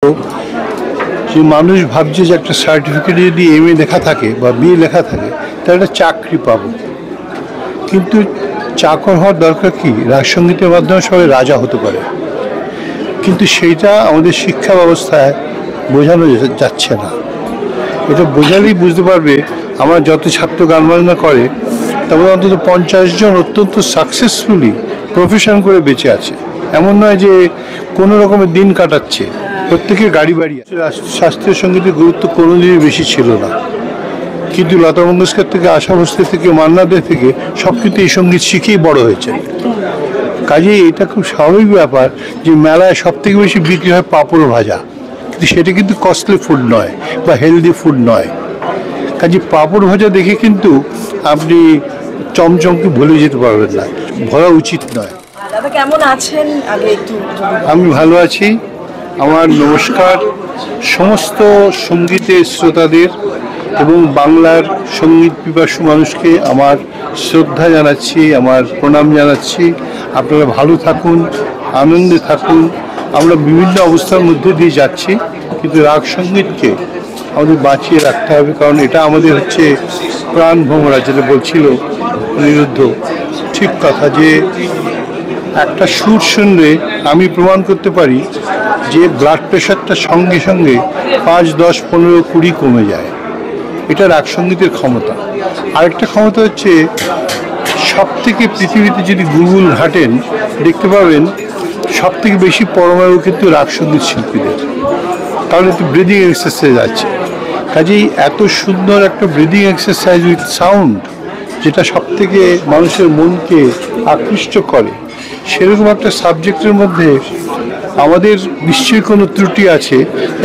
যে মানুষ ভাবছে যে একটা সার্টিফিকেটে যদি এমএ লেখা থাকে বা বিএ লেখা থাকে তাহলে একটা চাকরি পাবো, কিন্তু চাকর হওয়ার দরকার কি? রাজসঙ্গীতের মাধ্যমে সবাই রাজা হতে পারে, কিন্তু সেইটা আমাদের শিক্ষা ব্যবস্থায় বোঝানো যাচ্ছে না। এটা বোঝালেই বুঝতে পারবে। আমার যত ছাত্র গান বাজনা করে তারপরে অন্তত 50 জন অত্যন্ত সাকসেসফুলি প্রফেশন করে বেঁচে আছে। এমন নয় যে কোনো রকমের দিন কাটাচ্ছে, প্রত্যেকের গাড়ি বাড়ি আছে। শাস্ত্রীয় সঙ্গীতের গুরুত্ব কোনোদিনই বেশি ছিল না, কিন্তু লতা মঙ্গেশকর থেকে, আশা ভোসলে থেকে, মান্না দে থেকে সব কিন্তু এই সঙ্গীত শিখেই বড় হয়েছে। কাজেই এটা খুব স্বাভাবিক ব্যাপার যে মেলায় সব থেকে বেশি বিক্রি হয় পাঁপড় ভাজা, কিন্তু সেটা কিন্তু কস্টলি ফুড নয় বা হেলদি ফুড নয়। কাজে পাঁপড় ভাজা দেখে কিন্তু আপনি চমচমকে ভুলে যেতে পারবেন না, ভরা উচিত নয়। কেমন আছেন? আমি ভালো আছি। আমার নমস্কার সমস্ত সঙ্গীতের শ্রোতাদের এবং বাংলার সঙ্গীত পিপাসু মানুষকে আমার শ্রদ্ধা জানাচ্ছি, আমার প্রণাম জানাচ্ছি। আপনারা ভালো থাকুন, আনন্দে থাকুন। আমরা বিভিন্ন অবস্থার মধ্যে দিয়ে যাচ্ছি, কিন্তু রাগ সঙ্গীতকে আমাদের বাঁচিয়ে রাখতে হবে, কারণ এটা আমাদের হচ্ছে প্রাণ ভোমরা, যেটা বলছিল অনিরুদ্ধ। ঠিক কথা, যে একটা সুর শুনলে আমি প্রমাণ করতে পারি যে ব্লাড প্রেশারটা সঙ্গে সঙ্গে 5, 10, 15, 20 কমে যায়। এটা রাগ সঙ্গীতের ক্ষমতা। আরেকটা ক্ষমতা হচ্ছে, সব থেকে পৃথিবীতে যদি গুগল ঘাটেন দেখতে পাবেন সব থেকে বেশি পরমায়ু কিন্তু রাগ সঙ্গীত শিল্পীদের, কারণ একটু ব্রিদিং এক্সারসাইজ আছে। কাজেই এত সুন্দর একটা ব্রিদিং এক্সারসাইজ উইথ সাউন্ড, যেটা সব থেকে মানুষের মনকে আকৃষ্ট করে, সেরকম একটা সাবজেক্টের মধ্যে আমাদের নিশ্চয়ই কোনো ত্রুটি আছে,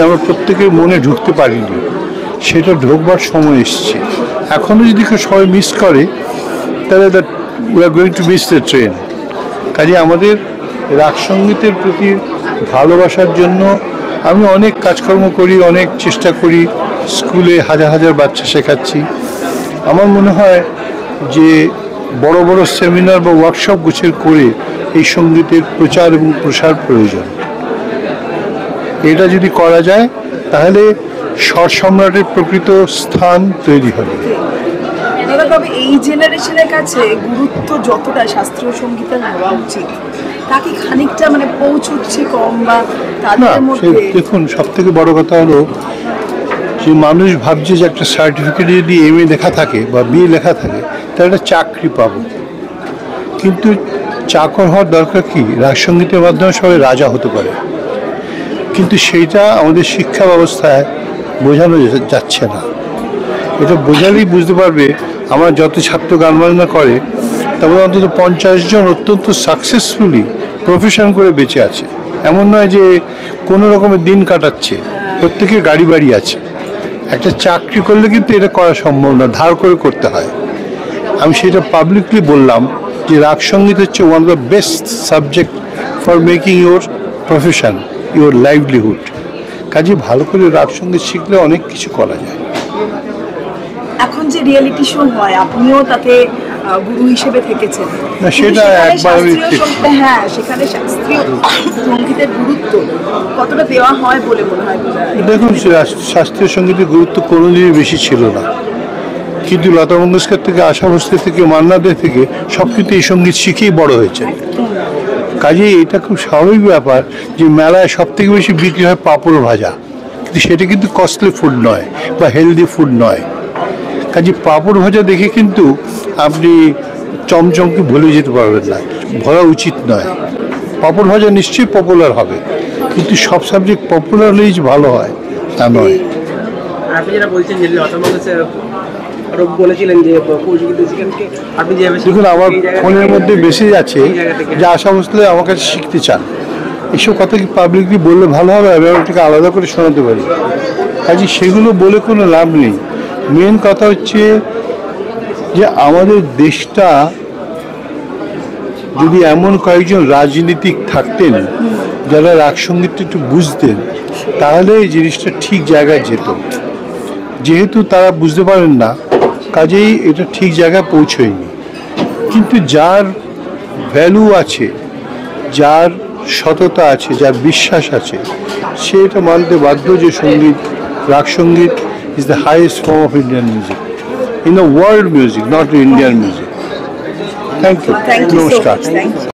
আমরা প্রত্যেকের মনে ঢুকতে পারিনি। সেটা ঢোকবার সময় এসছে। এখনও যদি কেউ সবাই মিস করে তাহলে we are going to miss the train. কাজে আমাদের রাগ সঙ্গীতের প্রতি ভালোবাসার জন্য আমি অনেক কাজকর্ম করি, অনেক চেষ্টা করি। স্কুলে হাজার হাজার বাচ্চা শেখাচ্ছি। আমার মনে হয় যে বড় বড় সেমিনার বা ওয়ার্কশপ গোছের করে এই সঙ্গীতের প্রচার এবং প্রসার প্রয়োজন। এটা যদি করা যায় তাহলে স্বর সম্রাটের প্রকৃত স্থান তৈরি হবে। তবে এই জেনারেশনের কাছে গুরুত্ব যতটা শাস্ত্রীয় সঙ্গীতের হওয়া উচিত, তা কি খানিকটা পৌঁছচ্ছে কম? বা তাদের মধ্যে দেখুন, সব থেকে বড় কথা হলো যে মানুষ ভাবছে যে একটা সার্টিফিকেটে যদি এমএ লেখা থাকে বা বিএ লেখা থাকে তাহলে একটা চাকরি পাবো, কিন্তু চাকর হওয়ার দরকার কি? রাজসঙ্গীতের মাধ্যমে সবাই রাজা হতে পারে, কিন্তু সেইটা আমাদের শিক্ষা ব্যবস্থায় বোঝানো যাচ্ছে না। এটা বোঝালেই বুঝতে পারবে। আমার যত ছাত্র গান বাজনা করে তারপরে অন্তত 50 জন অত্যন্ত সাকসেসফুলি প্রফেশন করে বেঁচে আছে। এমন নয় যে কোনো রকমের দিন কাটাচ্ছে, প্রত্যেকের গাড়ি বাড়ি আছে। একটা চাকরি করলে কিন্তু এটা করা সম্ভব না, ধার করে করতে হয়। আমি সেটা পাবলিকলি বললাম যে রাগ সঙ্গীত হচ্ছে one of the best subject for making your profession, your livelihood. কাজে ভালো করে রাগ সঙ্গীত শিখলে অনেক কিছু করা যায়। এখন যে রিয়েলিটি শো হয়, আপনিও তাতে গুরু হিসেবে থেকেছেন। না, সেটা একবার হ্যাঁ, সেখানে শাস্ত্রীয় সঙ্গীতের গুরুত্ব কতটা দেওয়া হয় বলে মনে হয়? দেখুন, শাস্ত্রীয় সঙ্গীতের গুরুত্ব কোনোদিনই বেশি ছিল না, কিন্তু লতা মঙ্গেশকর থেকে, আশা ভোসলে থেকে, মান্না দে থেকে সব কিন্তু এই সঙ্গীত শিখেই বড় হয়েছে। কাজেই এটা খুব স্বাভাবিক ব্যাপার যে মেলায় সব থেকে বেশি বিক্রি হয় পাঁপড় ভাজা, কিন্তু সেটা কিন্তু কস্টলি ফুড নয় বা হেলদি ফুড নয়। কাজে পাঁপড় ভাজা দেখে কিন্তু আপনি চমচমকে ভুলে যেতে পারবেন না, ভরা উচিত নয়। পাঁপড় ভাজা নিশ্চয়ই পপুলার হবে, কিন্তু সব সাবজেক্ট পপুলার হলেই যে ভালো হয় তা নয়। আপনি যেটা বলছেন যে লতা মঙ্গেশকর বলেছিলেন যে আপনি দেখুন, আমার ফোনের মধ্যে মেসেজ আছে যে আশা ভোসলে আমার কাছে শিখতে চান। এসব কথা কি পাবলিকলি বললে ভালো হবে? আমি ওটাকে আলাদা করে শোনাতে পারি। কাজে সেগুলো বলে কোনো লাভ নেই। মেন কথা হচ্ছে যে আমাদের দেশটা যদি এমন কয়েকজন রাজনীতিক থাকতেন যারা রাগ সঙ্গীতটা একটু বুঝতেন, তাহলে এই জিনিসটা ঠিক জায়গায় যেত। যেহেতু তারা বুঝতে পারেন না, কাজেই এটা ঠিক জায়গায় পৌঁছয়নি। কিন্তু যার ভ্যালু আছে, যার সততা আছে, যার বিশ্বাস আছে, সে এটা মানতে বাধ্য যে সঙ্গীত, রাগ সঙ্গীত is the highest form of Indian music, in the world music, not Indian music. Thank you, thank you so নমস্কার। Much, thank you.